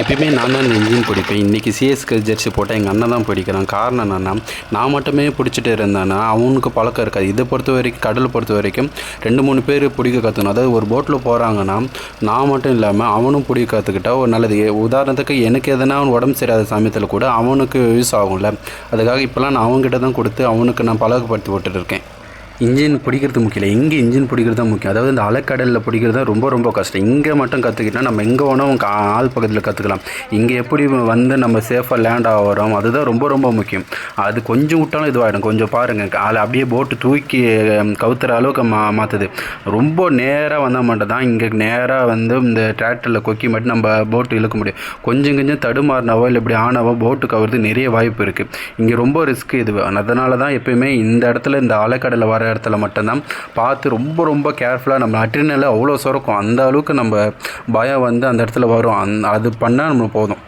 எப்பயுமே நான் தான் இந்த இன்ஜின் பிடிப்பேன். இன்றைக்கி சிஎஸ்கே ஜெர்சி போட்டால் எங்கள் அண்ணன் தான் பிடிக்கிறான். காரணம் என்னென்னா, நான் மட்டுமே பிடிச்சிட்டு இருந்தேன்னா அவனுக்கு பழக்கம் இருக்காது. இதை பொறுத்த வரைக்கும், கடலை பொறுத்த வரைக்கும் 2-3 பேர் பிடிக்க கற்றுக்கணும். அதாவது ஒரு போட்டில் போகிறாங்கன்னா நான் மட்டும் இல்லாமல் அவனும் பிடிக்க கற்றுக்கிட்டா ஒரு நல்லது. உதாரணத்துக்கு எனக்கு எதனா அவன் உடம்பு சரியாத சமயத்தில் கூட அவனுக்கு யூஸ் ஆகும்ல. அதுக்காக இப்போலாம் நான் அவங்ககிட்ட தான் கொடுத்து அவனுக்கு நான் பழக்கப்படுத்தி விட்டுட்டு இருக்கேன். இன்ஜின் பிடிக்கிறது முக்கியம் இல்லை, இங்கே இன்ஜின் பிடிக்கிறது தான் முக்கியம். அதாவது இந்த அலைக்கடலில் பிடிக்கிறது தான் ரொம்ப ரொம்ப கஷ்டம். இங்கே மட்டும் கற்றுக்கிட்டால் நம்ம எங்கே வேணால் ஆள் பக்கத்தில் கற்றுக்கலாம். இங்கே எப்படி வந்து நம்ம சேஃபாக லேண்ட் ஆகிறோம் அதுதான் ரொம்ப ரொம்ப முக்கியம். அது கொஞ்சம் விட்டாலும் இதுவாகிடும். கொஞ்சம் பாருங்கள், அதில் அப்படியே போட்டு தூக்கி கவுத்துற அளவுக்கு மாற்றுது. ரொம்ப நேராக வந்தால் மட்டும் தான் இங்கே நேராக வந்து இந்த டிராக்டரில் கொக்கி மட்டும் நம்ம போட்டு இழுக்க முடியும். கொஞ்சம் கொஞ்சம் தடுமாறினாவோ இல்லை இப்படி ஆனாவோ போட்டு கவுறது நிறைய வாய்ப்பு இருக்குது. இங்கே ரொம்ப ரிஸ்க் இது. அதனால தான் எப்போயுமே இந்த இடத்துல இந்த அலைக்கடலில் வர இடத்துல மட்டும்தான் பார்த்து ரொம்ப ரொம்ப கேர்ஃபுல்லாக நம்ம அட்ரினல் அவ்வளோ சுரக்கும். அந்த அளவுக்கு நம்ம பயம் வந்து அந்த இடத்துல வரும். அது பண்ணால் நம்மளுக்கு போதும்.